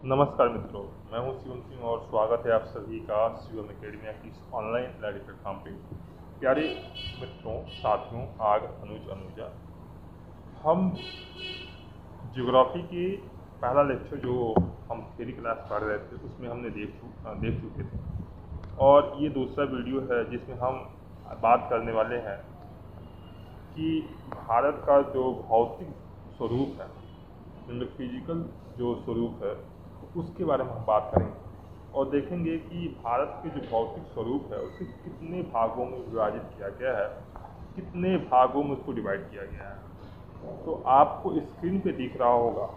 नमस्कार मित्रों, मैं हूं शिवम सिंह और स्वागत है आप सभी का शिवम एकेडमी की इस ऑनलाइन लर्निंग प्लेटफॉर्म पे। प्यारे मित्रों, साथियों, आज अनुजा हम ज्योग्राफी के पहला लेक्चर जो हम थ्योरी क्लास पढ़ रहे थे उसमें हमने देख चुके थे, और ये दूसरा वीडियो है जिसमें हम बात करने वाले हैं कि भारत का जो भौतिक स्वरूप है, मतलब फिजिकल जो स्वरूप है, उसके बारे में हम बात करेंगे और देखेंगे कि भारत के जो भौतिक स्वरूप है उसे कितने भागों में विभाजित किया गया है, कितने भागों में उसको डिवाइड किया गया है। तो आपको स्क्रीन पे दिख रहा होगा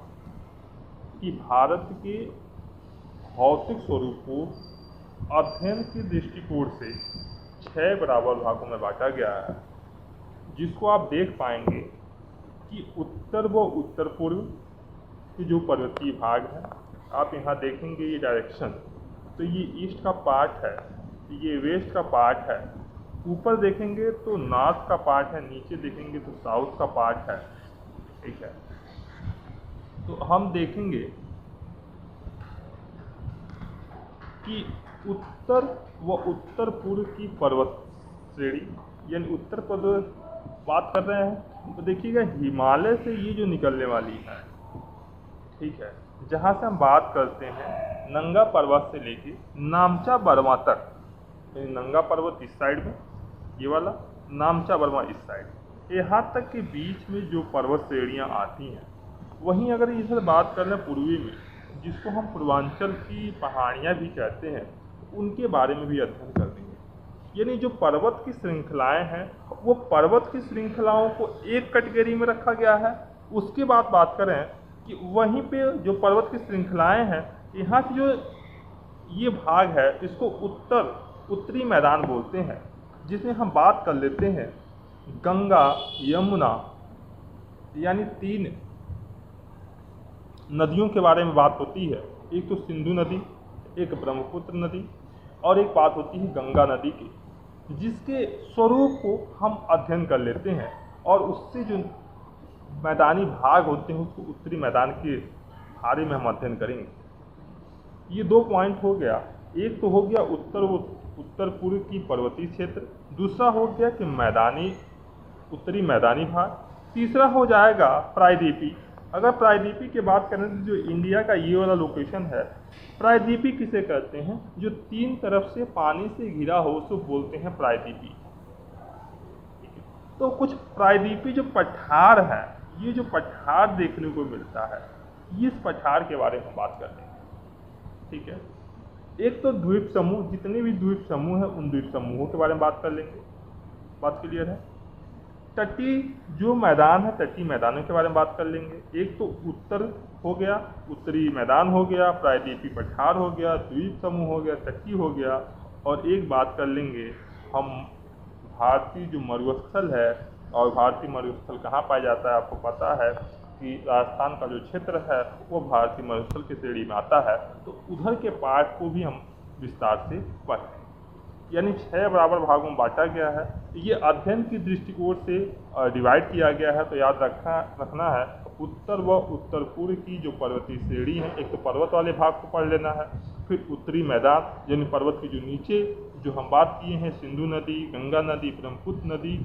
कि भारत के भौतिक स्वरूप को अध्ययन के दृष्टिकोण से 6 बराबर भागों में बांटा गया है, जिसको आप देख पाएंगे कि उत्तर व उत्तर पूर्व के जो पर्वतीय भाग है, आप यहाँ देखेंगे ये डायरेक्शन, तो ये ईस्ट का पार्ट है, ये वेस्ट का पार्ट है। ऊपर देखेंगे तो नॉर्थ का पार्ट है, नीचे देखेंगे तो साउथ का पार्ट है। ठीक है, तो हम देखेंगे कि उत्तर व उत्तर पूर्व की पर्वत श्रेणी, यानी उत्तर पूर्व बात कर रहे हैं तो देखिएगा हिमालय से ये जो निकलने वाली है, ठीक है, जहाँ से हम बात करते हैं नंगा पर्वत से लेके नामचा बर्मा तक, यानी नंगा पर्वत इस साइड में, ये वाला नामचा बर्मा इस साइड, यहाँ तक के बीच में जो पर्वत श्रेणियाँ आती हैं। वहीं अगर इधर बात कर लें पूर्वी में, जिसको हम पूर्वांचल की पहाड़ियाँ भी कहते हैं, उनके बारे में भी अध्ययन कर देंगे। यानी जो पर्वत की श्रृंखलाएँ हैं, वो पर्वत की श्रृंखलाओं को एक कैटेगरी में रखा गया है। उसके बाद बात करें कि वहीं पे जो पर्वत की श्रृंखलाएं हैं, यहाँ की जो ये भाग है इसको उत्तरी मैदान बोलते हैं, जिसमें हम बात कर लेते हैं गंगा यमुना, यानी 3 नदियों के बारे में बात होती है। एक तो सिंधु नदी, एक ब्रह्मपुत्र नदी, और एक बात होती है गंगा नदी की, जिसके स्वरूप को हम अध्ययन कर लेते हैं और उससे जो मैदानी भाग होते हैं उसको उत्तरी मैदान के बारे में हम अध्ययन करेंगे। ये 2 पॉइंट हो गया। एक तो हो गया उत्तर पूर्व की पर्वतीय क्षेत्र, दूसरा हो गया कि उत्तरी मैदानी भाग, तीसरा हो जाएगा प्रायद्वीपी। अगर प्रायद्वीपी की बात करें तो जो इंडिया का ये वाला लोकेशन है, प्रायद्वीपी किसे कहते हैं? जो 3 तरफ से पानी से घिरा हो उसको बोलते हैं प्रायद्वीपी। तो कुछ प्रायद्वीपी जो पठार है, ये जो पठार देखने को मिलता है, इस पठार के बारे में बात करते हैं। ठीक है, एक तो द्वीप समूह, जितने भी द्वीप समूह हैं उन द्वीप समूहों के बारे में बात कर लेंगे। बात क्लियर है? तटीय जो मैदान है, तटीय मैदानों के बारे में बात कर लेंगे। एक तो उत्तर हो गया, उत्तरी मैदान हो गया, प्रायद्वीपी पठार हो गया, द्वीप समूह हो गया, तटीय हो गया, और एक बात कर लेंगे हम भारतीय जो मरुस्थल है। और भारतीय मरुस्थल कहाँ पाया जाता है? आपको पता है कि राजस्थान का जो क्षेत्र है वो भारतीय मरुस्थल की श्रेणी में आता है। तो उधर के पार्ट को भी हम विस्तार से पढ़ें। यानी 6 बराबर भागों में बांटा गया है। ये अध्ययन की दृष्टिकोण से डिवाइड किया गया है। तो याद रखना है उत्तर व उत्तर पूर्व की जो पर्वतीय श्रेणी है, एक तो पर्वत वाले भाग को पढ़ लेना है, फिर उत्तरी मैदान यानी पर्वत के जो नीचे जो हम बात किए हैं, सिंधु नदी, गंगा नदी, ब्रह्मपुत्र नदी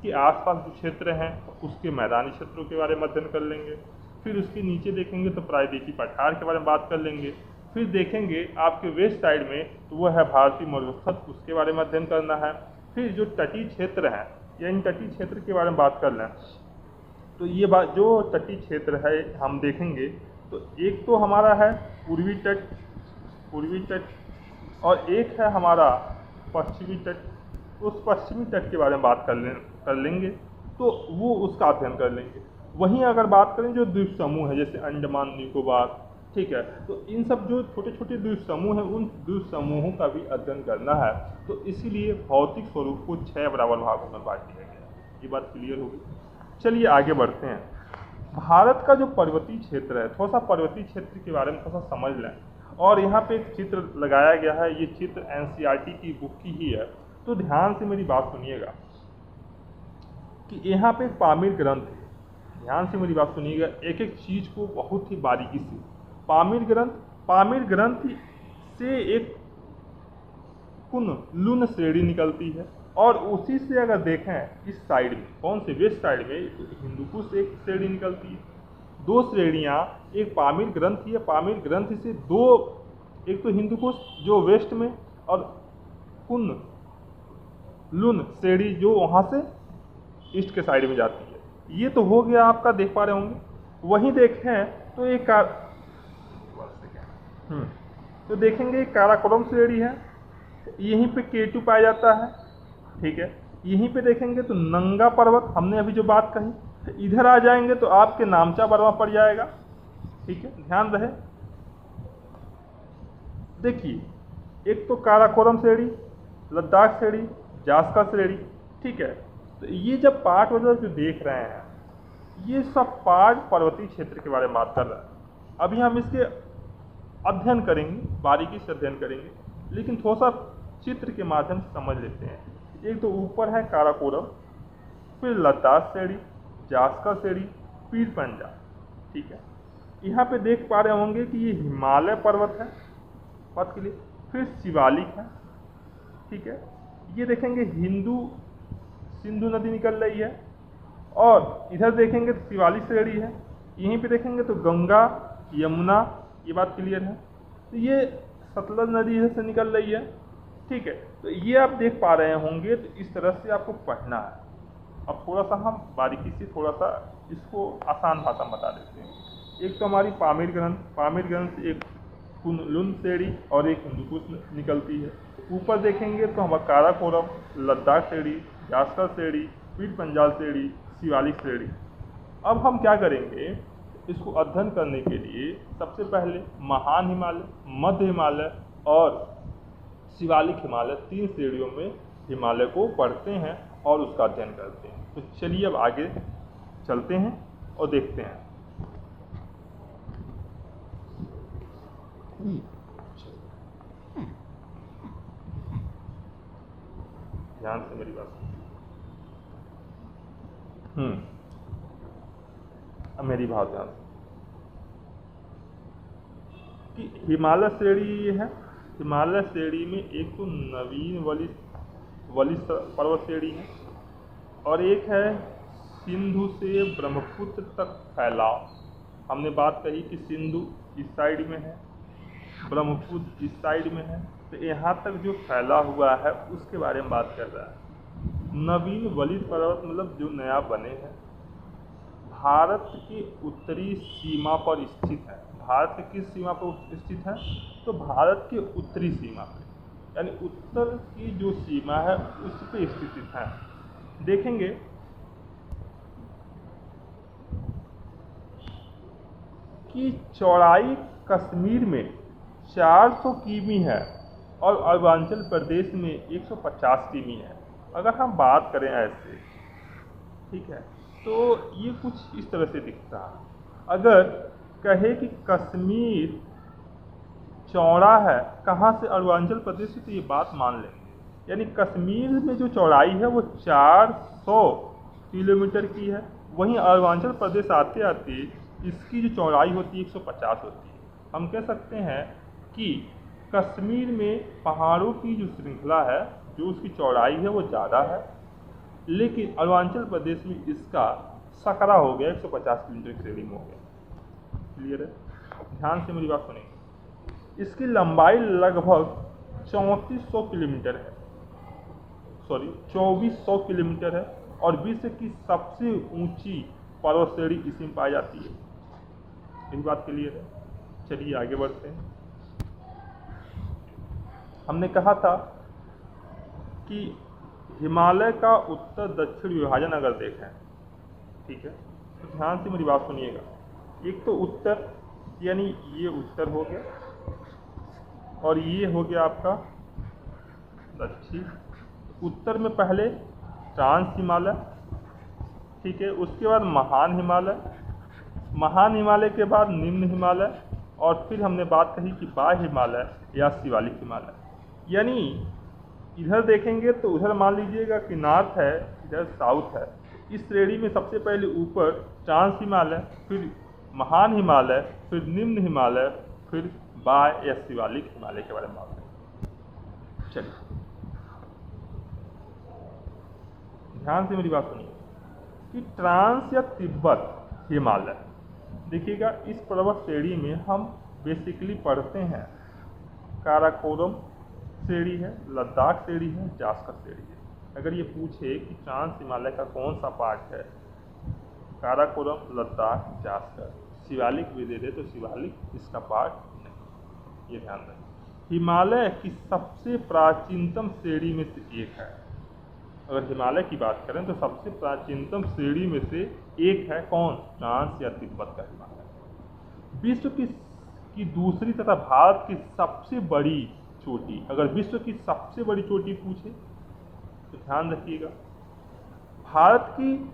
के आसपास जो क्षेत्र हैं उसके मैदानी क्षेत्रों के बारे में अध्ययन कर लेंगे। फिर उसके नीचे देखेंगे तो प्रायद्वीपीय पठार के बारे में बात कर लेंगे। फिर देखेंगे आपके वेस्ट साइड में तो वह है भारतीय मरुस्थल, उसके बारे में अध्ययन करना है। फिर जो तटीय क्षेत्र हैं, यानी तटीय क्षेत्र के बारे में बात कर लें तो ये बात जो तटीय क्षेत्र है हम देखेंगे तो एक तो हमारा है पूर्वी तट, और एक है हमारा पश्चिमी तट। उस पश्चिमी तट के बारे में बात कर लेंगे तो वो उसका अध्ययन कर लेंगे। वहीं अगर बात करें जो द्वीप समूह है, जैसे अंडमान निकोबार, ठीक है, तो इन सब जो छोटे छोटे द्वीप समूह हैं उन द्वीप समूहों का भी अध्ययन करना है। तो इसीलिए भौतिक स्वरूप को 6 बराबर भागों में बांट दिया गया। ये बात क्लियर होगी। चलिए आगे बढ़ते हैं। भारत का जो पर्वतीय क्षेत्र है, थोड़ा सा पर्वतीय क्षेत्र के बारे में थोड़ा सा समझ लें। और यहाँ पे एक चित्र लगाया गया है, ये चित्र NCERT की बुक की ही है, तो ध्यान से मेरी बात सुनिएगा कि यहाँ पे एक पामीर ग्रंथ है। ध्यान से मेरी बात सुनिएगा, एक एक चीज़ को बहुत ही बारीकी से। पामीर ग्रंथ पामीर ग्रंथि से एक कुन-लुन श्रेणी निकलती है, और उसी से अगर देखें इस साइड में, कौन से वेस्ट साइड में, हिंदुकुश एक श्रेणी निकलती है। दो श्रेणियाँ, एक पामीर ग्रंथि है, पामीर ग्रंथि से दो, एक तो हिंदुकुश जो वेस्ट में, और कुन-लुन श्रेणी जो वहाँ से ईस्ट के साइड में जाती है। ये तो हो गया आपका, देख पा रहे होंगे। वहीं देखें तो एक तो देखेंगे काराकोरम श्रेणी है, यहीं पे केटू पाया जाता है, ठीक है। यहीं पे देखेंगे तो नंगा पर्वत, हमने अभी जो बात कही, इधर आ जाएंगे तो आपके नामचा बर्मा पड़ जाएगा, ठीक है, ध्यान रहे। देखिए, एक तो काराकोरम श्रेणी, लद्दाख श्रेणी, जास्का श्रेणी, ठीक है। तो ये जब पाट वगैरह जो देख रहे हैं, ये सब पाट पर्वतीय क्षेत्र के बारे में बात कर रहा है। अभी हम इसके अध्ययन करेंगे, बारीकी से अध्ययन करेंगे, लेकिन थोड़ा सा चित्र के माध्यम से समझ लेते हैं। एक तो ऊपर है काराकोरम, फिर लद्दाख श्रेणी, जास्का श्रेणी, पीर पंजाब, ठीक है। यहाँ पे देख पा रहे होंगे कि ये हिमालय पर्वत है, बात के लिए, फिर शिवालिक है, ठीक है। ये देखेंगे सिंधु नदी निकल रही है, और इधर देखेंगे तो शिवालिक श्रेणी है, यहीं पे देखेंगे तो गंगा, यमुना, ये बात क्लियर है। तो ये सतलज नदी इधर से निकल रही है, ठीक है। तो ये आप देख पा रहे होंगे, तो इस तरह से आपको पढ़ना है। अब थोड़ा सा हम बारीकी से थोड़ा सा इसको आसान भाषा में बता देते हैं। एक तो हमारी पामीर ग्रंथ से एक कुन-लुन श्रेणी और एक हिंदुकुश निकलती है। ऊपर देखेंगे तो हमारा काराकोरम, लद्दाख श्रेणी, जास्का श्रेणी, पीर पंजाल श्रेणी, शिवालिक श्रेणी। अब हम क्या करेंगे, इसको अध्ययन करने के लिए सबसे पहले महान हिमालय, मध्य हिमालय और शिवालिक हिमालय, तीन श्रेणियों में हिमालय को पढ़ते हैं और उसका अध्ययन करते हैं। तो चलिए अब आगे चलते हैं और देखते हैं। ध्यान से मेरी बात अब मेरी बात ध्यान से कि हिमालय श्रेणी ये है। हिमालय श्रेणी में एक तो नवीन वलिस पर्वत श्रेणी है, और एक है सिंधु से ब्रह्मपुत्र तक फैलाव। हमने बात कही कि सिंधु इस साइड में है, ब्रह्मपुत्र इस साइड में है, तो यहाँ तक जो फैला हुआ है उसके बारे में बात कर रहा है। नवीन वलिस पर्वत मतलब जो नया बने हैं, भारत की उत्तरी सीमा पर स्थित है। भारत की किस सीमा पर स्थित है? तो भारत के उत्तरी सीमा पर, यानी उत्तर की जो सीमा है उस पर स्थित है। देखेंगे कि चौड़ाई कश्मीर में 400 किमी है और अरुणाचल प्रदेश में 150 किमी है। अगर हम बात करें ऐसे, ठीक है, तो ये कुछ इस तरह से दिखता है। अगर कहे कि कश्मीर चौड़ा है कहाँ से, अरुणाचल प्रदेश से, तो ये बात मान लेंगे। यानी कश्मीर में जो चौड़ाई है वो 400 किलोमीटर की है, वहीं अरुणाचल प्रदेश आते आते इसकी जो चौड़ाई होती है 150 होती है। हम कह सकते हैं कि कश्मीर में पहाड़ों की जो श्रृंखला है, जो उसकी चौड़ाई है वो ज़्यादा है, लेकिन अरुणाचल प्रदेश में इसका सकरा हो गया, 150 किलोमीटर की श्रेणी में हो गया। क्लियर है? ध्यान से मेरी बात सुनिए। इसकी लंबाई लगभग 3400 किलोमीटर है, 2400 किलोमीटर है, और विश्व की सबसे ऊंची पर्वत श्रेणी इसी में पाई जाती है। यही बात क्लियर है? चलिए आगे बढ़ते हैं। हमने कहा था कि हिमालय का उत्तर दक्षिण विभाजन अगर देखें, ठीक है, तो ध्यान से मेरी बात सुनिएगा। एक तो उत्तर, यानी ये उत्तर हो गया, और ये हो गया आपका दक्षिण। उत्तर में पहले ट्रांस हिमालय, ठीक है, उसके बाद महान हिमालय, महान हिमालय के बाद निम्न हिमालय, और फिर हमने बात कही कि बाह्य हिमालय या शिवालिक हिमालय। यानी इधर देखेंगे तो उधर मान लीजिएगा कि नॉर्थ है, इधर साउथ है। इस श्रेणी में सबसे पहले ऊपर ट्रांस हिमालय, फिर महान हिमालय, फिर निम्न हिमालय, फिर बाह्य या शिवालिक हिमालय के बारे में बात करेंगे। चलिए ध्यान से मेरी बात सुनिए कि ट्रांस या तिब्बत हिमालय, देखिएगा इस पर्वत श्रेणी में हम बेसिकली पढ़ते हैं काराकोरम श्रेणी है, लद्दाख श्रेणी है, जास्कर श्रेणी है। अगर ये पूछे कि ट्रांस हिमालय का कौन सा पार्ट है, काराकोरम, लद्दाख, जास्कर, शिवालिक भी दे दे तो शिवालिक इसका पार्ट नहीं, ये ध्यान रखें। हिमालय की सबसे प्राचीनतम श्रेणी में से एक है। अगर हिमालय की बात करें तो सबसे प्राचीनतम श्रेणी में से एक है कौन, ट्रांस या तिब्बत का हिमालय। विश्व की दूसरी तथा भारत की सबसे बड़ी चोटी, अगर विश्व की सबसे बड़ी चोटी पूछे तो ध्यान रखिएगा भारत की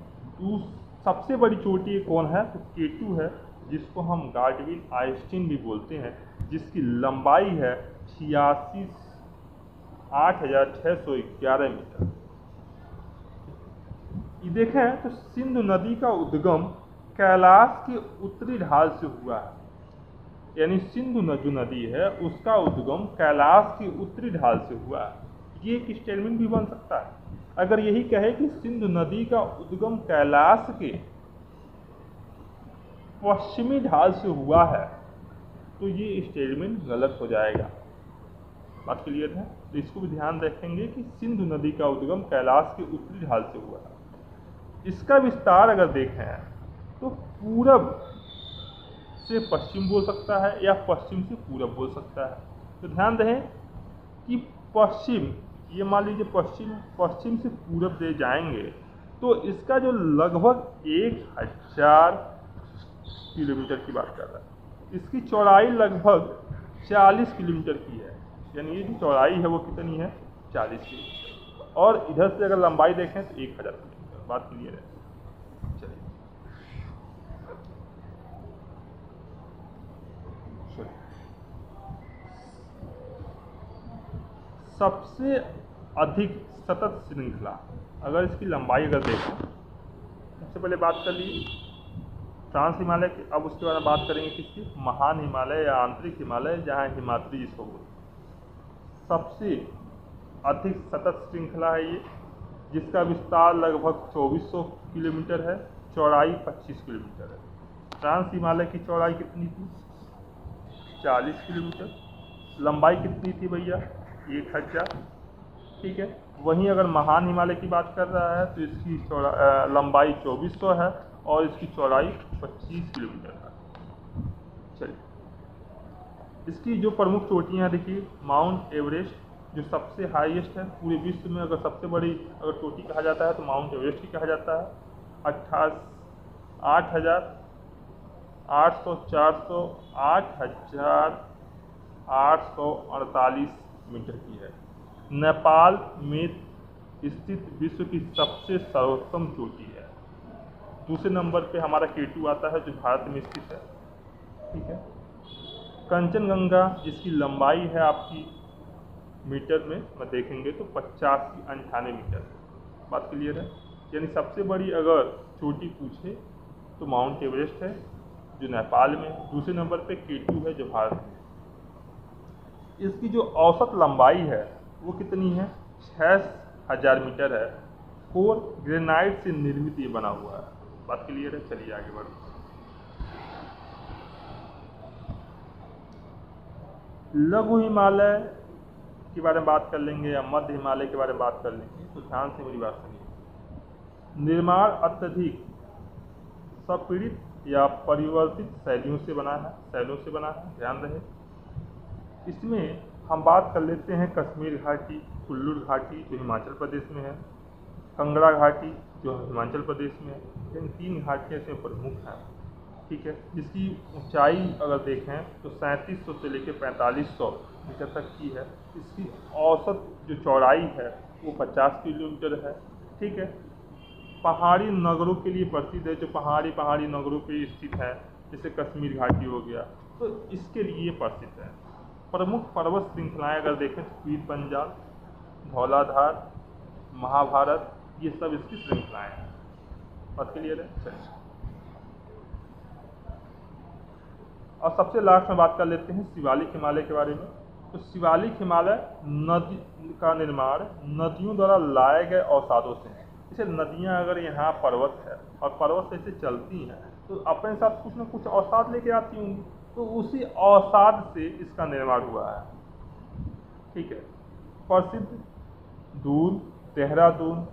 सबसे बड़ी चोटी कौन है, तो K2 है, जिसको हम गार्डविल आइंस्टीन भी बोलते हैं, जिसकी लंबाई है 8,611 मीटर। ये देखें तो सिंधु नदी का उद्गम कैलाश के उत्तरी ढाल से हुआ है, यानी सिंधु जो नदी है उसका उद्गम कैलाश की उत्तरी ढाल से हुआ है। ये एक स्टेटमेंट भी बन सकता है। अगर यही कहे कि सिंधु नदी का उद्गम कैलाश के पश्चिमी ढाल से हुआ है तो ये स्टेटमेंट गलत हो जाएगा। बात क्लियर है? तो इसको भी ध्यान रखेंगे कि सिंधु नदी का उद्गम कैलाश के उत्तरी ढाल से हुआ है। इसका विस्तार अगर देखें तो पूरब से पश्चिम बोल सकता है या पश्चिम से पूरब बोल सकता है। तो ध्यान रहे कि पश्चिम, ये मान लीजिए पश्चिम से पूरब दे जाएंगे तो इसका जो लगभग 1000 किलोमीटर की बात कर रहा है, इसकी चौड़ाई लगभग 40 किलोमीटर की है, यानी ये जो चौड़ाई है वो कितनी है, 40 किलोमीटर। और इधर से अगर लंबाई देखें तो 1000 किलोमीटर। बात क्लियर है? चलिए सबसे अधिक सतत श्रृंखला, अगर इसकी लंबाई अगर देखें, सबसे पहले बात कर ली ट्रांस हिमालय की, अब उसके बाद बात करेंगे किसकी, महान हिमालय या आंतरिक हिमालय, जहाँ हिमाद्री जिसको बोलते। सबसे अधिक सतत श्रृंखला है ये, जिसका विस्तार लगभग 2400 किलोमीटर है, चौड़ाई 25 किलोमीटर है। ट्रांस हिमालय की चौड़ाई कितनी थी, 40 किलोमीटर, लंबाई कितनी थी भैया, 1000। ठीक है। वहीं अगर महान हिमालय की बात कर रहा है तो इसकी लंबाई 2400 है और इसकी चौड़ाई 25 किलोमीटर है। चलिए, इसकी जो प्रमुख चोटियाँ देखिए, माउंट एवरेस्ट जो सबसे हाईएस्ट है पूरे विश्व में, अगर सबसे बड़ी अगर चोटी कहा जाता है तो माउंट एवरेस्ट ही कहा जाता है। 8,800, 8,848 मीटर की है। नेपाल में स्थित विश्व की सबसे सर्वोत्तम चोटी है। दूसरे नंबर पे हमारा K2 आता है जो भारत में स्थित है। ठीक है। कंचनजंगा जिसकी लंबाई है आपकी मीटर में देखेंगे तो 85-98 मीटर है। बात क्लियर है? यानी सबसे बड़ी अगर चोटी पूछे तो माउंट एवरेस्ट है जो नेपाल में, दूसरे नंबर पे K2 है जो भारत में। इसकी जो औसत लंबाई है वो कितनी है, 6000 मीटर है। कोर ग्रेनाइट से निर्मित ये बना हुआ है। बात क्लियर है? चलिए आगे बढ़ो। लघु हिमालय के बारे में बात कर लेंगे या मध्य हिमालय के बारे में बात कर लेंगे, तो ध्यान से मेरी बात सुनिए। निर्माण अत्यधिक संपीड़ित या परिवर्तित शैलियों से बना है, ध्यान रहे। इसमें हम बात कर लेते हैं कश्मीर घाटी, कुल्लू घाटी जो हिमाचल प्रदेश में है, कंगड़ा घाटी जो हिमाचल प्रदेश में है। इन 3 घाटियाँ इसमें प्रमुख हैं। ठीक है। जिसकी ऊंचाई अगर देखें तो 3700 से लेकर 4500 मीटर तक की है। इसकी औसत जो चौड़ाई है वो 50 किलोमीटर है। ठीक है। पहाड़ी नगरों के लिए प्रसिद्ध है, जो पहाड़ी नगरों पे स्थित है, जैसे कश्मीर घाटी हो गया, तो इसके लिए प्रसिद्ध है। प्रमुख पर्वत श्रृंखलाएँ अगर देखें तो पीर पंजाल, धौलाधार, महाभारत, ये सब इसकी श्रृंखलाएँ हैं। बात क्लियर है? चलिए और सबसे लास्ट में बात कर लेते हैं शिवालिक हिमालय के बारे में। तो शिवालिक हिमालय नदी का निर्माण नदियों द्वारा लाए गए अवसादों से है। जैसे नदियाँ अगर यहाँ पर्वत है और पर्वत से ऐसे चलती हैं तो अपने साथ कुछ न कुछ अवसाद लेके आती होंगी, तो उसी अवसाद से इसका निर्माण हुआ है। ठीक है। प्रसिद्ध दून, देहरादून,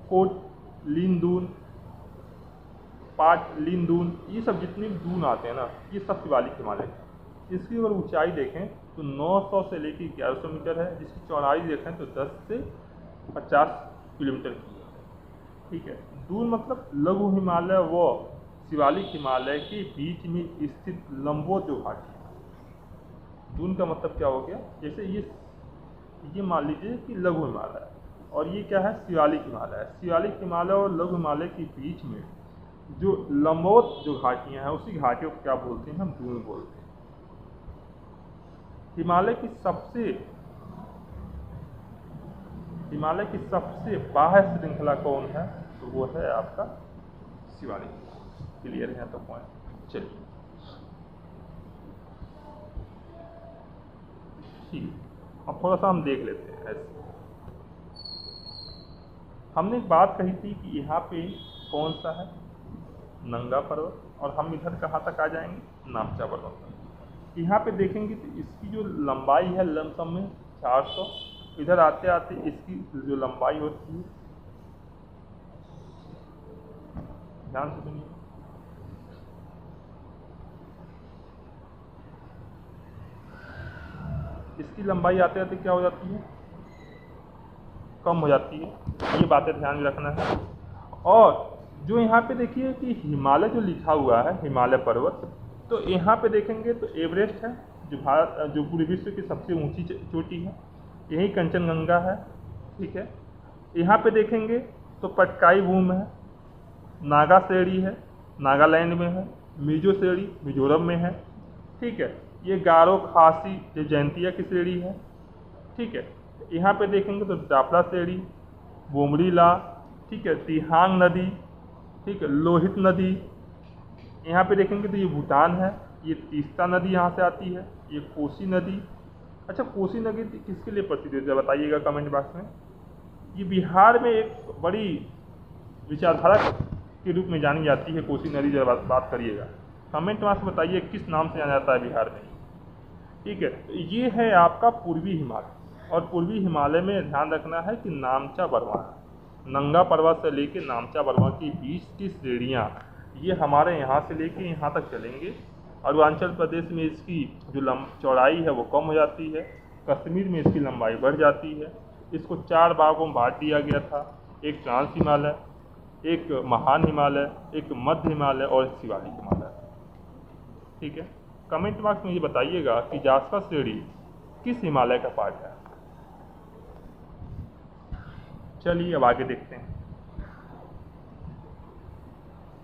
कोटलीन दून, पाटलीन दून, ये सब जितने भी दून आते हैं ना, ये सब शिवालिक हिमालय है। इसकी अगर ऊंचाई देखें तो 900 से लेकर 1100 मीटर है, जिसकी चौड़ाई देखें तो 10 से 50 किलोमीटर की है। ठीक है। दून मतलब लघु हिमालय व शिवालिक हिमालय के बीच में स्थित लंबवत जो घाटी है। दून का मतलब क्या हो गया, जैसे ये मान लीजिए कि लघु हिमालय है और ये क्या है, शिवालिक हिमालय है। शिवालिक हिमालय और लघु हिमालय के बीच में जो लंबवत जो घाटियाँ हैं उसी घाटियों को क्या बोलते हैं, हम दून बोलते हैं। हिमालय की सबसे बाह्य श्रृंखला कौन है, तो वो है आपका शिवालिक। क्लियर है तो पॉइंट। चलिए ठीक, अब थोड़ा सा हम देख लेते हैं। ऐसे हमने एक बात कही थी कि यहाँ पे कौन सा है, नंगा पर्वत, और हम इधर कहाँ तक आ जाएंगे, नामचा पर्वत तक। यहाँ पे देखेंगे तो इसकी जो लंबाई है लमसम में 400, इधर आते आते इसकी जो लंबाई होती है, ध्यान से सुनिए, इसकी लंबाई आते आते क्या हो जाती है, कम हो जाती है। ये बातें ध्यान में रखना है। और जो यहाँ पे देखिए कि हिमालय जो लिखा हुआ है, हिमालय पर्वत, तो यहाँ पे देखेंगे तो एवरेस्ट है जो पूरे विश्व की सबसे ऊंची चोटी है, यही कंचनजंगा है। ठीक है। यहाँ पे देखेंगे तो पटकाई बूम है, नागा श्रेणी है, नागालैंड में है, मिजो श्रेणी मिजोरम में है। ठीक है। ये गारो खासी जो जयंतिया की श्रेणी है। ठीक है। यहाँ पे देखेंगे तो दापला श्रेणी, बोमरीला, ठीक है, तिहांग नदी, ठीक है, लोहित नदी। यहाँ पे देखेंगे तो ये भूटान है, ये तीस्ता नदी यहाँ से आती है, ये कोसी नदी। अच्छा, कोसी नदी किसके लिए प्रसिद्ध है बताइएगा कमेंट बॉक्स में। ये बिहार में एक बड़ी विचारधारा के रूप में जानी जाती है कोसी नदी। जब बात करिएगा कमेंट बॉक्स में बताइए किस नाम से जाना जाता है बिहार में। ठीक है। तो ये है आपका पूर्वी हिमालय, और पूर्वी हिमालय में ध्यान रखना है कि नामचा बरवा, नंगा पर्वत से लेके नामचा बरवा के बीच की श्रेणियाँ ये हमारे यहाँ से लेके यहाँ तक चलेंगे। अरुणाचल प्रदेश में इसकी जो चौड़ाई है वो कम हो जाती है, कश्मीर में इसकी लंबाई बढ़ जाती है। इसको 4 भागों में बांट दिया गया था, एक ट्रांस हिमालय, एक महान हिमालय, एक मध्य हिमालय और शिवालिक हिमालय। ठीक है। कमेंट बॉक्स में ये बताइएगा कि जास्का श्रेणी किस हिमालय का पार्ट है। चलिए अब आगे देखते हैं।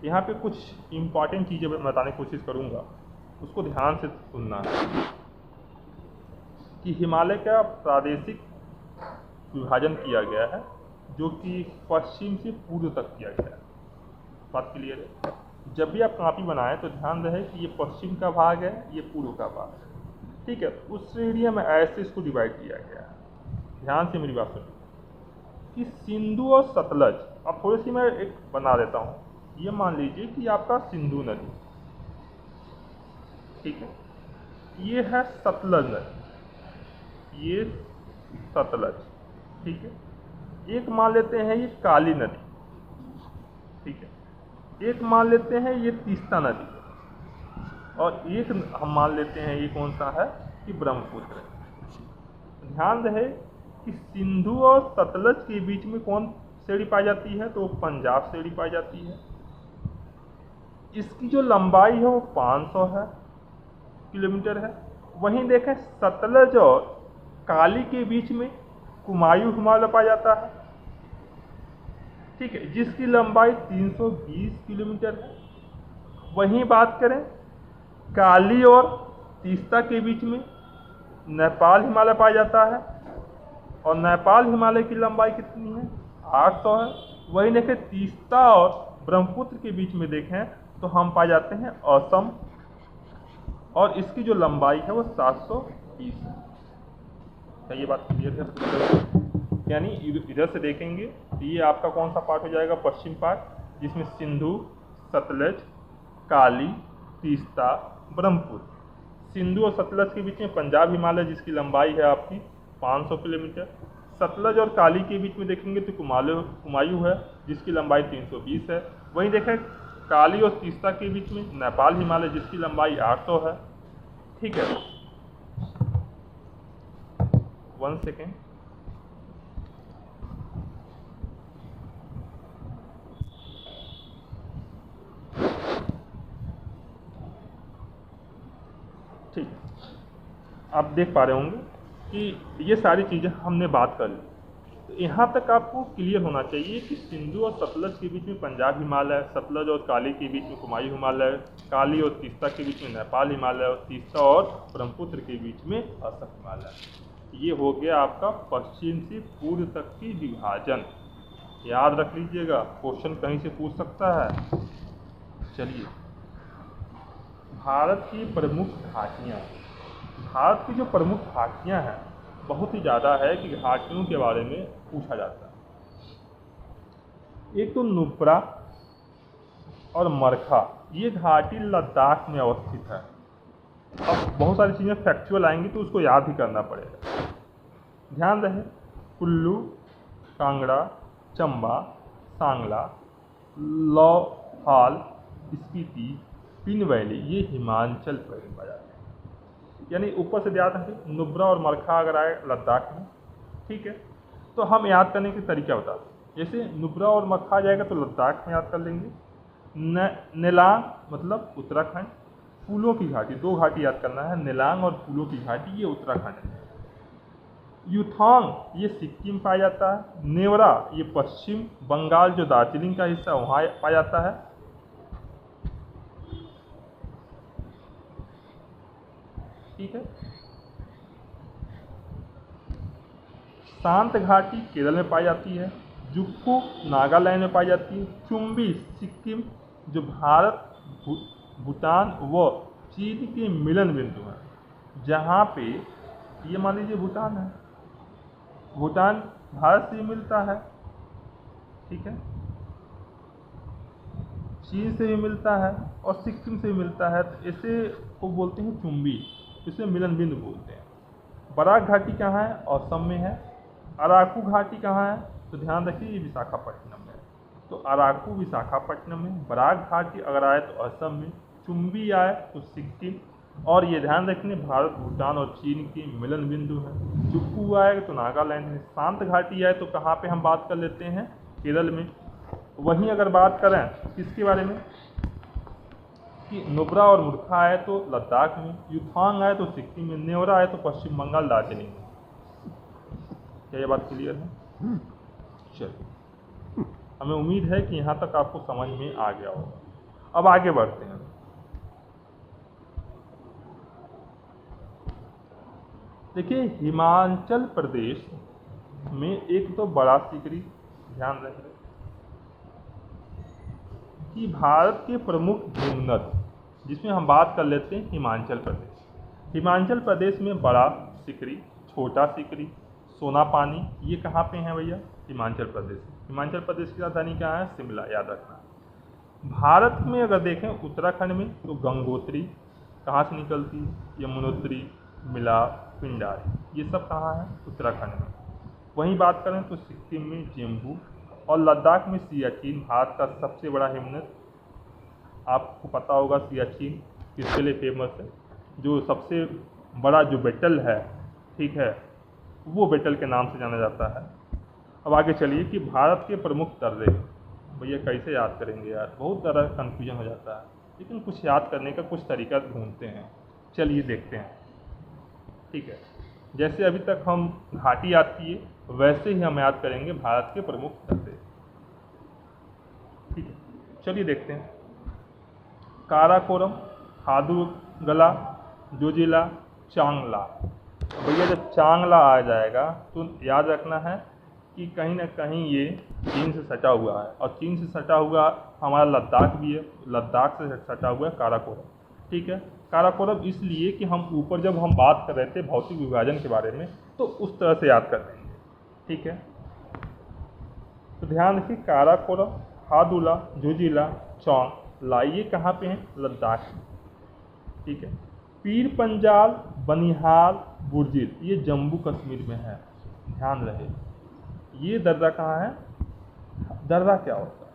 यहाँ पे कुछ इम्पॉर्टेंट चीज़ें बताने की कोशिश करूँगा, उसको ध्यान से सुनना है कि हिमालय का प्रादेशिक विभाजन किया गया है जो कि पश्चिम से पूर्व तक किया गया है। बात क्लियर है। जब भी आप कॉपी बनाएं तो ध्यान रहे कि ये पश्चिम का भाग है, ये पूर्व का भाग है। ठीक है। उस श्रेणी में ऐसे इसको डिवाइड किया गया है। ध्यान से मेरी बात सुनिए कि सिंधु और सतलज, अब थोड़ी सी मैं एक बना देता हूँ। ये मान लीजिए कि आपका सिंधु नदी, ठीक है, ये है सतलज नदी, ये सतलज, ठीक है। एक मान लेते हैं ये काली नदी, ठीक है। एक मान लेते हैं ये तीस्ता नदी, और एक हम मान लेते हैं ये कौन सा है कि ब्रह्मपुत्र है। ध्यान रहे कि सिंधु और सतलज के बीच में कौन श्रेणी पाई जाती है, तो पंजाब श्रेणी पाई जाती है। इसकी जो लंबाई है वो 500 है किलोमीटर है। वहीं देखें सतलज और काली के बीच में कुमायूं हिमालय पाया जाता है, ठीक है, जिसकी लंबाई 320 किलोमीटर है। वहीं बात करें काली और तीस्ता के बीच में नेपाल हिमालय पाया जाता है, और नेपाल हिमालय की लंबाई कितनी है, 800 है। वहीं देखें तीस्ता और ब्रह्मपुत्र के बीच में देखें तो हम पाए जाते हैं असम और इसकी जो लंबाई है वो 720 है। क्या ये बात क्लियर है? यानी इधर से देखेंगे तो ये आपका कौन सा पार्ट हो जाएगा? पश्चिम पार्ट, जिसमें सिंधु, सतलज, काली, तीस्ता, ब्रह्मपुत्र। सिंधु और सतलज के बीच में पंजाब हिमालय, जिसकी लंबाई है आपकी 500 किलोमीटर। सतलज और काली के बीच में देखेंगे तो कुमायूं है, जिसकी लंबाई 320 है। वहीं देखें काली और तीस्ता के बीच में नेपाल हिमालय, जिसकी लंबाई 800 है। ठीक है, 1 सेकेंड। ठीक, आप देख पा रहे होंगे कि ये सारी चीज़ें हमने बात कर ली। तो यहाँ तक आपको क्लियर होना चाहिए कि सिंधु और सतलज के बीच में पंजाब हिमालय, सतलज और काली के बीच में कुमायूं हिमालय, काली और तीस्ता के बीच में नेपाल हिमालय और तीस्ता और ब्रह्मपुत्र के बीच में असम हिमालय। ये हो गया आपका पश्चिम से पूर्व तक की विभाजन। याद रख लीजिएगा, क्वेश्चन कहीं से पूछ सकता है। चलिए, भारत की प्रमुख घाटियाँ। भारत की जो प्रमुख घाटियाँ हैं बहुत ही ज़्यादा है कि घाटियों के बारे में पूछा जाता है। एक तो नुब्रा और मरखा, ये घाटी लद्दाख में अवस्थित है। अब बहुत सारी चीज़ें फैक्चुअल आएंगी तो उसको याद ही करना पड़ेगा। ध्यान रहे, कुल्लू, कांगड़ा, चंबा, सांगला, लौहाल, स्पीति, पिन वैली, ये हिमाचल प्रदेश में जाते हैं। यानी ऊपर से ध्यान रखें, नुब्रा और मरखा अगर आए लद्दाख में, ठीक है, तो हम याद करने के तरीका बता दें। जैसे नुब्रा और मरखा आ जाएगा तो लद्दाख में याद कर लेंगे। नेलांग मतलब उत्तराखंड। फूलों की घाटी, 2 घाटी याद करना है, नेलांग और फूलों की घाटी, ये उत्तराखंड है। युथांग ये सिक्किम पाया जाता है। नेवरा ये पश्चिम बंगाल जो दार्जिलिंग का हिस्सा वहाँ पाया जाता है। ठीक है, शांत घाटी केरल में पाई जाती है। जुक्कू नागालैंड में पाई जाती है। चुम्बी सिक्किम जो भारत, भूटान व चीन के मिलन बिंदु है, जहाँ पे ये मान लीजिए भूटान है, भूटान भारत से मिलता है, ठीक है, चीन से भी मिलता है और सिक्किम से भी मिलता है, तो इसे को बोलते हैं चुम्बी, इसे मिलन बिंदु बोलते हैं। बराक घाटी कहाँ है? असम में है। अराकू घाटी कहाँ है? तो ध्यान रखिए ये विशाखापट्टनम में है। तो अराकू विशाखापट्टनम में, बराक घाटी अगर आए तो असम में, चुम्बी आए तो सिक्किम, और ये ध्यान रखने भारत, भूटान और चीन की मिलन बिंदु है। जुक्कू आएगा तो नागालैंड में। शांत घाटी आए तो कहाँ पे हम बात कर लेते हैं? केरल में। वहीं अगर बात करें किसके बारे में कि नुब्रा और मुर्खा आए तो लद्दाख में, युथांग आए तो सिक्किम में, नेवरा आए तो पश्चिम बंगाल दार्जिलिंग में। क्या ये बात क्लियर है? चलिए, हमें उम्मीद है कि यहाँ तक आपको समझ में आ गया होगा। अब आगे बढ़ते हैं। देखिए, हिमाचल प्रदेश में एक तो बड़ा सीकरी, ध्यान रखिए कि भारत के प्रमुख हिमनद, जिसमें हम बात कर लेते हैं हिमाचल प्रदेश। हिमाचल प्रदेश में बड़ा सीकरी, छोटा सीकरी, सोना पानी, ये कहाँ पे हैं भैया? हिमाचल प्रदेश। हिमाचल प्रदेश की राजधानी क्या है? शिमला, याद रखना। भारत में अगर देखें उत्तराखंड में तो गंगोत्री कहाँ से निकलती है? यमुनोत्री, मिला, पिंडारी, ये सब कहाँ है? उत्तराखंड में। वहीं बात करें तो सिक्किम में जेम्बू और लद्दाख में सियाचिन, भारत का सबसे बड़ा हिमनद। आपको पता होगा सियाचिन किसके लिए फेमस है? जो सबसे बड़ा जो बेटल है, ठीक है, वो बेटल के नाम से जाना जाता है। अब आगे चलिए कि भारत के प्रमुख दर्रे, भैया कैसे याद करेंगे यार, बहुत ज़्यादा कन्फ्यूजन हो जाता है, लेकिन कुछ याद करने का कुछ तरीका ढूंढते हैं। चलिए देखते हैं, ठीक है। जैसे अभी तक हम घाटी याद किए, वैसे ही हम याद करेंगे भारत के प्रमुख दर्रे, ठीक है। चलिए देखते हैं। काराकोरम, हादूगला, जोजिला, चांगला। भैया जब चांगला आ जाएगा तो याद रखना है कि कहीं ना कहीं ये चीन से सटा हुआ है, और चीन से सटा हुआ हमारा लद्दाख भी है, लद्दाख से सटा हुआ है काराकोरम, ठीक है। काराकोरम इसलिए कि हम ऊपर जब हम बात कर रहे थे भौतिक विभाजन के बारे में तो उस तरह से याद कर लेंगे, ठीक है। तो ध्यान रखिए, काराकोरम, हादुला, जोजिला, चौंग, ये कहाँ पे हैं? लद्दाख में, ठीक है। पीर पंजाल, बनिहाल, बुर्जिल ये जम्मू कश्मीर में है, ध्यान रहे। ये दर्रा कहाँ है? दर्रा क्या होता है?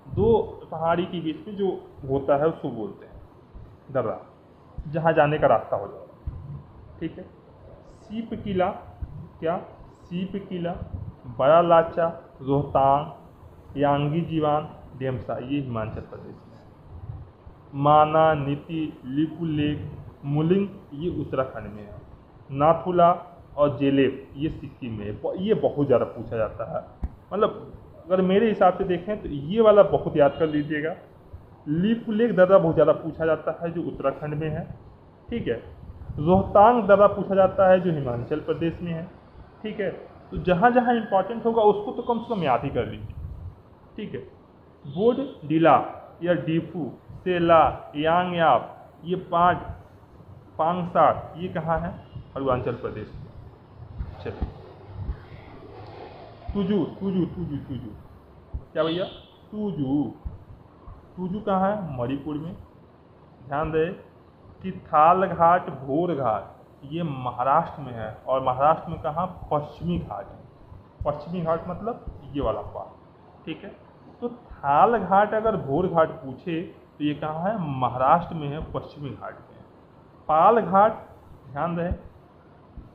दो पहाड़ी के बीच में जो होता है उसको बोलते हैं दर्रा, जहाँ जाने का रास्ता हो जाएगा, ठीक है। सीप किला, क्या? सीप किला, बड़ा लाचा, रोहतांग, यांगी जीवान, डेमसा ये हिमाचल प्रदेश में है। माना, नीति, लिपुलेख, मुलिंग ये उत्तराखंड में है। नाथुला और जेलेब ये सिक्किम में है। ये बहुत ज़्यादा पूछा जाता है, मतलब अगर मेरे हिसाब से देखें तो ये वाला बहुत याद कर लीजिएगा। लिपुलेख दर्रा बहुत ज़्यादा पूछा जाता है जो उत्तराखंड में है, ठीक है। रोहतांग दर्रा पूछा जाता है जो हिमाचल प्रदेश में है, ठीक है। तो जहाँ जहाँ इंपॉर्टेंट होगा उसको तो कम से कम याद ही कर लीजिए, ठीक है। बोड डीला या डीफू, सेला, यांगयाप ये पांगसार ये कहाँ है? अरुणाचल प्रदेश में। चलिए, तुजू तुजू तुजू तुजू क्या भैया? तुजू कहाँ है? मणिपुर में। ध्यान रहे कि थाल घाट, भोर घाट ये महाराष्ट्र में है, और महाराष्ट्र में कहाँ? पश्चिमी घाट है। पश्चिमी घाट मतलब ये वाला पार्ट, ठीक है। तो थाल घाट अगर भोर घाट पूछे तो ये कहाँ है? महाराष्ट्र में है, पश्चिमी घाट में। पाल घाट, ध्यान रहे,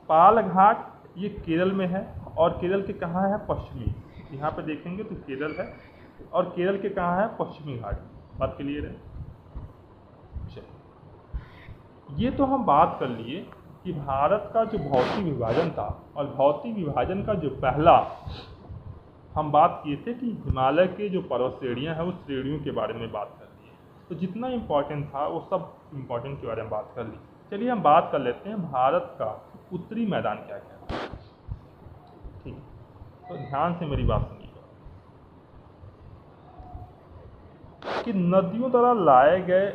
पाल घाट ये केरल में है, और केरल के कहाँ है? पश्चिमी। यहाँ पे देखेंगे तो केरल है, और केरल के कहाँ है? पश्चिमी घाट। बात क्लियर है? ये तो हम बात कर लिए कि भारत का जो भौतिक विभाजन था, और भौतिक विभाजन का जो पहला हम बात किए थे कि हिमालय के जो पर्वत श्रेणियाँ हैं उस श्रेणियों के बारे में बात कर लिए। तो जितना इम्पोर्टेंट था वो सब इम्पोर्टेंट के बारे में बात कर ली। चलिए हम बात कर लेते हैं भारत का उत्तरी मैदान क्या क्या है, ठीक। तो ध्यान से मेरी बात सुनिएगा कि नदियों द्वारा लाए गए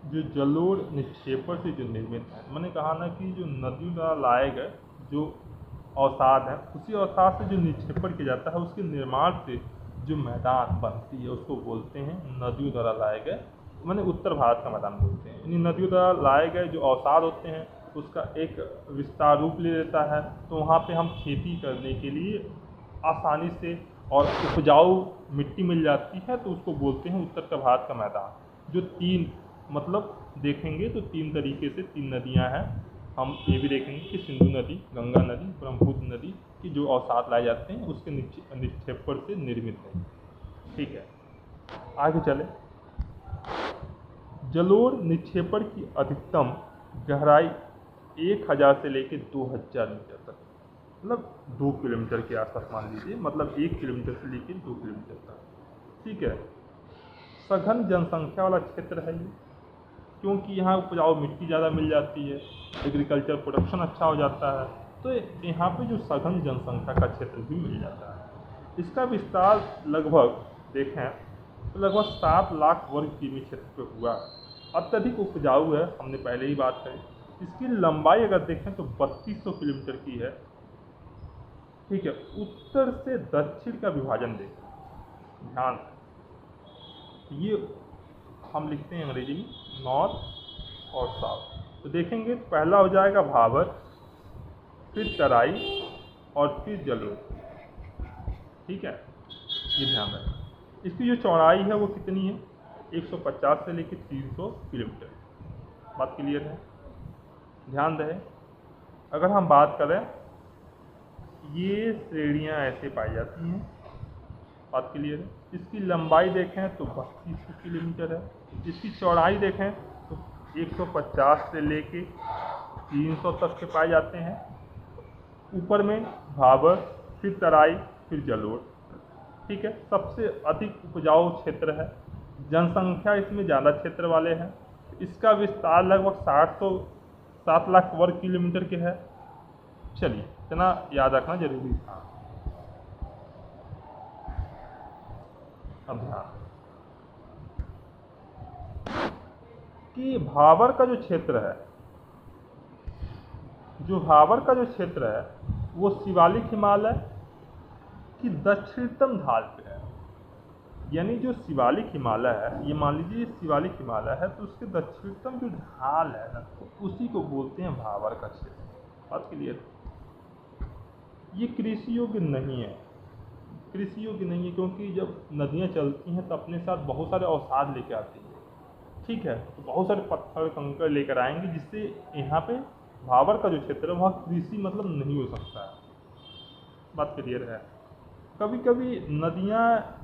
जो जलोढ़ निक्षेपण से जो निर्मित है, मैंने कहा ना कि जो नदियों द्वारा लाए गए जो अवसाद है, उसी अवसाद से जो निक्षेपण किया जाता है उसके निर्माण से जो मैदान बनती है उसको बोलते हैं नदियों द्वारा लाए गए, मैंने उत्तर भारत का मैदान बोलते हैं। इन नदियों द्वारा लाए गए जो अवसाद होते हैं उसका एक विस्तार रूप ले लेता है, तो वहाँ पे हम खेती करने के लिए आसानी से और उपजाऊ मिट्टी मिल जाती है, तो उसको बोलते हैं उत्तर का भारत का मैदान। जो तीन मतलब देखेंगे तो तीन तरीके से तीन नदियां हैं, हम ये भी देखेंगे कि सिंधु नदी, गंगा नदी, ब्रह्मपुत्र नदी की जो अवसाद लाए जाते हैं उसके निक्षेपण से निर्मित है, ठीक है। आगे चले, जलोढ़ निक्षेपण की अधिकतम गहराई 1000 से लेकर 2000 मीटर तक, मतलब 2 किलोमीटर के आसपास मान लीजिए, मतलब 1 किलोमीटर से लेकर 2 किलोमीटर तक, ठीक है। सघन जनसंख्या वाला क्षेत्र है ये, क्योंकि यहाँ उपजाऊ मिट्टी ज़्यादा मिल जाती है, एग्रीकल्चर प्रोडक्शन अच्छा हो जाता है, तो यहाँ पे जो सघन जनसंख्या का क्षेत्र भी मिल जाता है। इसका विस्तार लगभग देखें तो लगभग 7 लाख वर्ग किमी क्षेत्र पे हुआ है, अत्यधिक उपजाऊ है, हमने पहले ही बात करी। इसकी लंबाई अगर देखें तो 3200 किलोमीटर की है, ठीक है। उत्तर से दक्षिण का विभाजन देखें, ध्यान ये हम लिखते हैं अंग्रेजी में नॉर्थ और साउथ, तो देखेंगे पहला हो जाएगा भाबर, फिर तराई और फिर जलोढ़, ठीक है। ये ध्यान रखें। इसकी जो चौड़ाई है वो कितनी है? 150 से लेकर 300 किलोमीटर। बात क्लियर है? ध्यान रहे, अगर हम बात करें ये श्रेणियाँ ऐसे पाई जाती हैं, बात क्लियर है। इसकी लंबाई देखें तो 3200 किलोमीटर है, इसकी चौड़ाई देखें तो 150 से लेके 300 तक के पाए जाते हैं। ऊपर में भाबर, फिर तराई, फिर जलोढ़, ठीक है। सबसे अधिक उपजाऊ क्षेत्र है, जनसंख्या इसमें ज़्यादा क्षेत्र वाले हैं। इसका विस्तार लगभग 7 लाख वर्ग किलोमीटर के है। चलिए इतना याद रखना जरूरी था। अब ध्यान कि भाबर का जो क्षेत्र है, वो शिवालिक हिमालय की दक्षिणतम ढाल पे है। यानी जो शिवालिक हिमालय है, ये मान लीजिए शिवालिक हिमालय है, तो उसके दक्षिणतम जो ढाल है ना, तो उसी को बोलते हैं भाबर का क्षेत्र। बात क्लियर? ये कृषि योग्य नहीं है, क्योंकि जब नदियाँ चलती हैं तो अपने साथ बहुत सारे अवसाद लेके आती हैं। ठीक है, तो बहुत सारे पत्थर कंकड़ लेकर आएंगे, जिससे यहाँ पे भाबर का जो क्षेत्र है वहाँ कृषि मतलब नहीं हो सकता है। बात क्लियर है? कभी कभी नदियाँ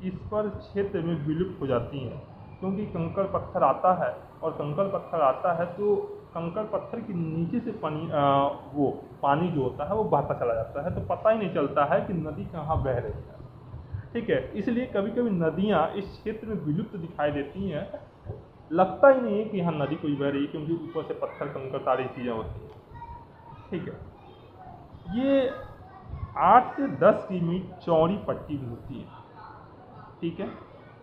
इस पर क्षेत्र में विलुप्त हो जाती हैं, क्योंकि कंकड़ पत्थर आता है, और कंकड़ पत्थर आता है तो कंकड़ पत्थर के नीचे से पानी जो होता है वो बहता चला जाता है, तो पता ही नहीं चलता है कि नदी कहाँ बह रही है। ठीक है, इसलिए कभी कभी नदियाँ इस क्षेत्र में विलुप्त दिखाई देती हैं, लगता ही नहीं है कि यहाँ नदी कोई बह रही है, क्योंकि ऊपर से पत्थर कंकड़ सारी चीज़ें होती हैं। ठीक है, ये 8 से 10 किमी चौड़ी पट्टी भी होती है। ठीक है,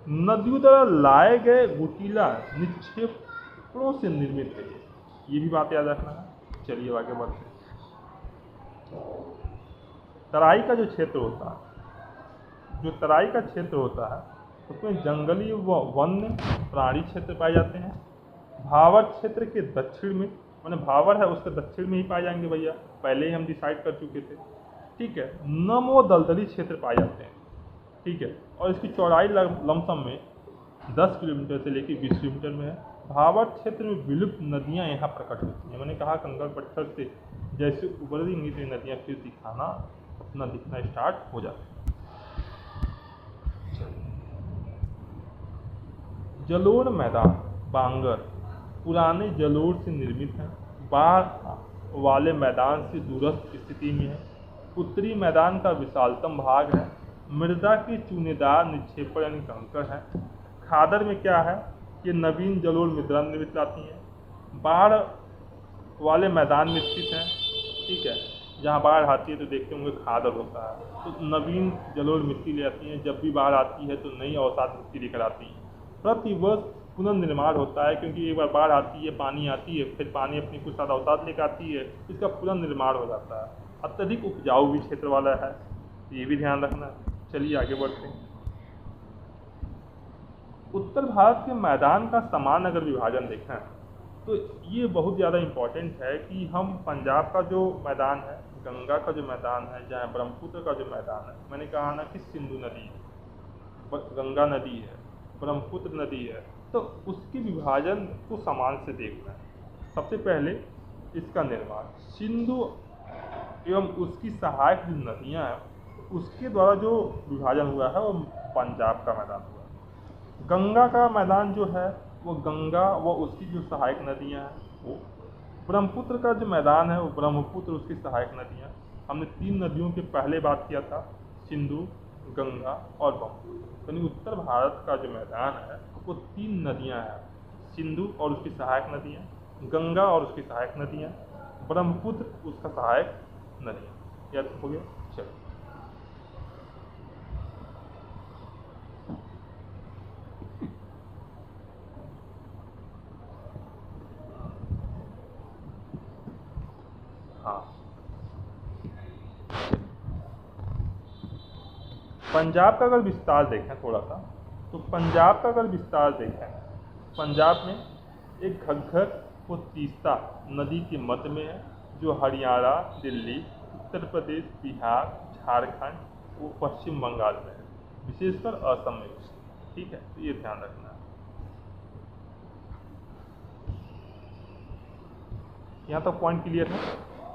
नदियों द्वारा लाए गए गुटीला निक्षेपणों से निर्मित है, ये भी बात याद रखना है। चलिए आगे बढ़ते हैं। तराई का जो क्षेत्र होता है, उसमें जंगली व वन्य प्राणी क्षेत्र पाए जाते हैं। भाबर क्षेत्र के दक्षिण में, मैंने भाबर है उसके दक्षिण में ही पाए जाएंगे भैया, पहले ही हम डिसाइड कर चुके थे। ठीक है, नम व दलदली क्षेत्र पाए जाते हैं। ठीक है, और इसकी चौड़ाई लमसम में 10 किलोमीटर से लेकर 20 किलोमीटर में है। भाबर क्षेत्र में विलुप्त नदियाँ यहाँ प्रकट होती हैं। मैंने कहा कंकड़ पत्थर से जैसे उभरेंगी तो नदियाँ फिर दिखना स्टार्ट हो जाती है। जलोढ़ मैदान बांगर पुराने जलोढ़ से निर्मित हैं, बाढ़ वाले मैदान से दूरस्थ स्थिति में है। उत्तरी मैदान का विशालतम भाग है। मृदा के चूनेदार निक्षेपण यानी कंकड़ है। खादर में क्या है कि नवीन जलोढ़ मृदा निर्मित लाती हैं। बाढ़ वाले मैदान में स्थित हैं। ठीक है, जहाँ बाढ़ आती है तो देखते होंगे खादर होता है, तो नवीन जलोढ़ मिट्टी ले आती हैं। जब भी बाढ़ आती है तो नई अवसाद मिट्टी लेकर आती हैं। प्रतिवर्ष पुनर्निर्माण होता है, क्योंकि एक बार बाढ़ आती है, पानी आती है, फिर पानी अपनी कुछ साथ अवसाद लेकर आती है, इसका पुनर्निर्माण हो जाता है। अत्यधिक उपजाऊ भी क्षेत्र वाला है, ये भी ध्यान रखना। चलिए आगे बढ़ते हैं। उत्तर भारत के मैदान का समान अगर विभाजन देखें तो ये बहुत ज़्यादा इम्पोर्टेंट है कि हम पंजाब का जो मैदान है, गंगा का जो मैदान है, जहाँ ब्रह्मपुत्र का जो मैदान है, मैंने कहा ना कि सिंधु नदी है, गंगा नदी है, ब्रह्मपुत्र नदी है, तो उसके विभाजन को समान से देखना है। सबसे पहले इसका निर्माण सिंधु एवं उसकी सहायक जो नदियाँ हैं उसके द्वारा जो विभाजन हुआ है वो पंजाब का मैदान हुआ। गंगा का मैदान जो है वो गंगा व उसकी जो सहायक नदियाँ हैं वो। ब्रह्मपुत्र का जो मैदान है वो ब्रह्मपुत्र उसकी सहायक नदियाँ। हमने 3 नदियों के पहले बात किया था, सिंधु, गंगा और ब्रह्मपुत्र। यानी उत्तर भारत का जो मैदान है वो 3 नदियाँ हैं, सिंधु और उसकी सहायक नदियाँ, गंगा और उसकी सहायक नदियाँ, ब्रह्मपुत्र उसका सहायक नदियाँ। याद हो गया? चलो हाँ, पंजाब का अगर विस्तार देखें थोड़ा सा, तो पंजाब का अगर विस्तार देखें, पंजाब में एक घग्गर वो तीस्ता नदी के मध्य में है, जो हरियाणा, दिल्ली, उत्तर प्रदेश, बिहार, झारखंड वो पश्चिम बंगाल में है, विशेषकर असम में। ठीक है, तो ये ध्यान रखना है। यहाँ तक पॉइंट क्लियर है।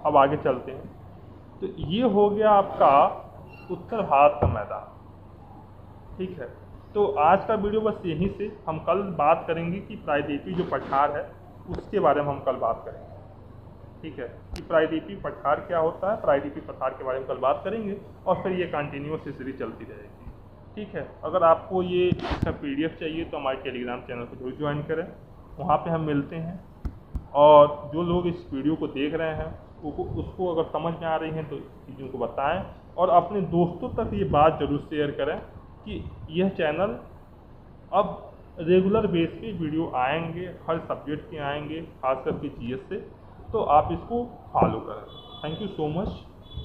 अब आगे चलते हैं। तो ये हो गया आपका उत्तर भारत का मैदान। ठीक है, तो आज का वीडियो बस यहीं से। हम कल बात करेंगे कि प्रायद्वीपीय जो पठार है उसके बारे में हम कल बात करेंगे। ठीक है, कि प्रायद्वीपीय पठार क्या होता है, प्रायद्वीपीय पठार के बारे में कल बात करेंगे, और फिर ये कंटिन्यूअस सीरीज चलती रहेगी। ठीक है, अगर आपको ये इसका PDF चाहिए तो हमारे टेलीग्राम चैनल को जरूर ज्वाइन करें, वहाँ पे हम मिलते हैं। और जो लोग इस वीडियो को देख रहे हैं उसको अगर समझ में आ रही हैं तो चीज़ों को बताएं, और अपने दोस्तों तक ये बात ज़रूर शेयर करें कि यह चैनल अब रेगुलर बेस पे वीडियो आएंगे, हर सब्जेक्ट के आएंगे, खास करके जीएस से, तो आप इसको फॉलो करें। Thank you so much.